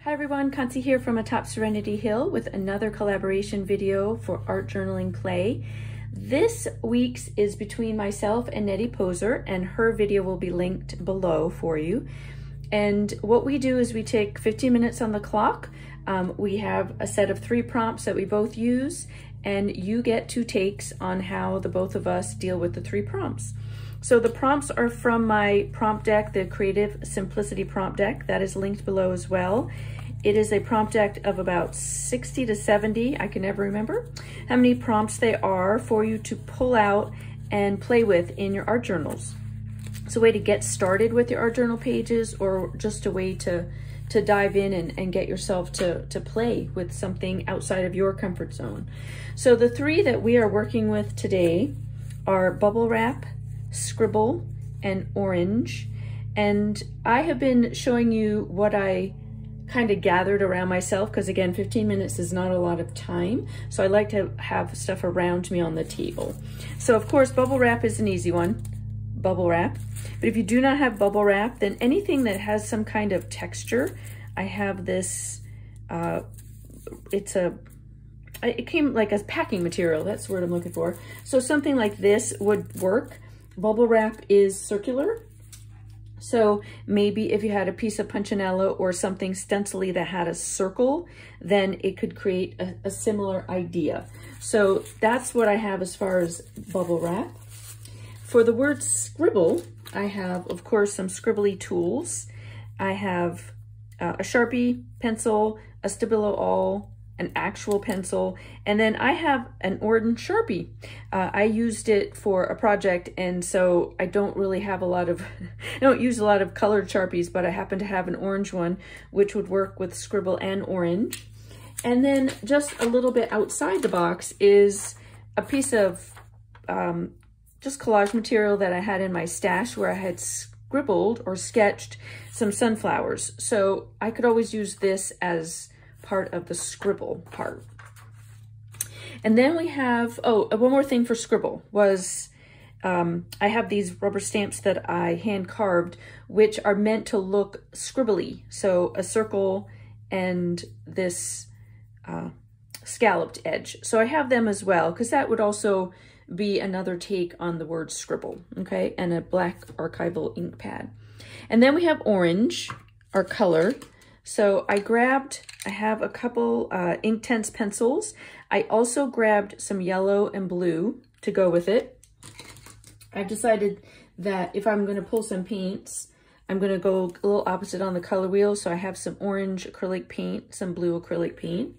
Hi everyone, Kansi here from Atop Serenity Hill with another collaboration video for Art Journaling Play. This week's is between myself and Netty Poser, and her video will be linked below for you. And what we do is we take 15 minutes on the clock. We have a set of 3 prompts that we both use, and you get 2 takes on how the both of us deal with the 3 prompts. So the prompts are from my prompt deck, the Creative Simplicity prompt deck. That is linked below as well. It is a prompt deck of about 60 to 70, I can never remember how many prompts they are for you to pull out and play with in your art journals. It's a way to get started with your art journal pages, or just a way to dive in and get yourself to play with something outside of your comfort zone. So the 3 that we are working with today are Bubble Wrap, Scribble, and Orange. And I have been showing you what I kind of gathered around myself, because again, 15 minutes is not a lot of time, so I like to have stuff around me on the table. So of course, bubble wrap is an easy one, bubble wrap. But if you do not have bubble wrap, then anything that has some kind of texture. I have this, it came like as packing material, that's the word I'm looking for. So something like this would work. Bubble wrap is circular. So maybe if you had a piece of punchinello or something stencily that had a circle, then it could create a similar idea. So that's what I have as far as bubble wrap. For the word scribble, I have, of course, some scribbly tools. I have a Sharpie pencil, a Stabilo All, an actual pencil, and then I have an orange Sharpie. I used it for a project, and so I don't really have a lot of, I don't use a lot of colored Sharpies, but I happen to have an orange one, which would work with scribble and orange. And then just a little bit outside the box is a piece of just collage material that I had in my stash, where I had scribbled or sketched some sunflowers. So I could always use this as part of the scribble part. And then we have, one more thing for scribble was, I have these rubber stamps that I hand carved, which are meant to look scribbly. So a circle and this scalloped edge. So I have them as well, because that would also be another take on the word scribble, okay? And a black archival ink pad. And then we have orange, our color. So I have a couple Inktense pencils. I also grabbed some yellow and blue to go with it. I've decided that if I'm going to pull some paints, I'm going to go a little opposite on the color wheel. So I have some orange acrylic paint, some blue acrylic paint.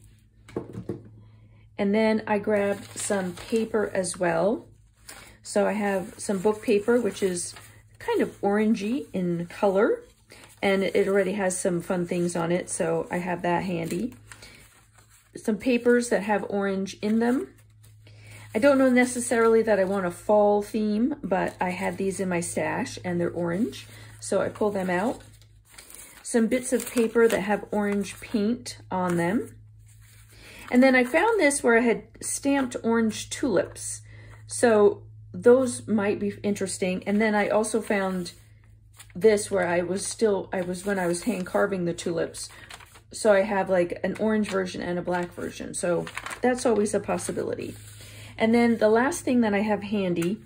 And then I grabbed some paper as well. So I have some book paper, which is kind of orangey in color. And it already has some fun things on it, so I have that handy. Some papers that have orange in them. I don't know necessarily that I want a fall theme, but I had these in my stash and they're orange, so I pull them out. Some bits of paper that have orange paint on them. And then I found this where I had stamped orange tulips. So those might be interesting. And then I also found this where when I was hand carving the tulips. So I have like an orange version and a black version. So that's always a possibility. And then the last thing that I have handy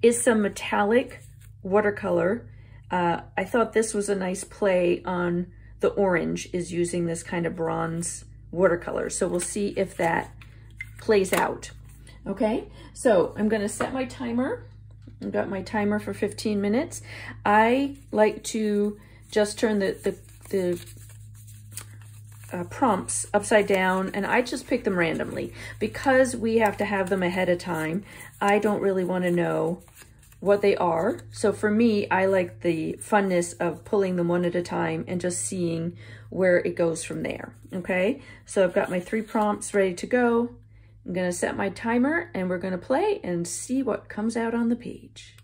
is some metallic watercolor. I thought this was a nice play on the orange, is using this kind of bronze watercolor. So we'll see if that plays out. Okay, so I'm gonna set my timer. I've got my timer for 15 minutes. I like to just turn the prompts upside down, and I just pick them randomly. Because we have to have them ahead of time, I don't really want to know what they are. So for me, I like the funness of pulling them one at a time and just seeing where it goes from there, okay? So I've got my 3 prompts ready to go. I'm going to set my timer, and we're going to play and see what comes out on the page.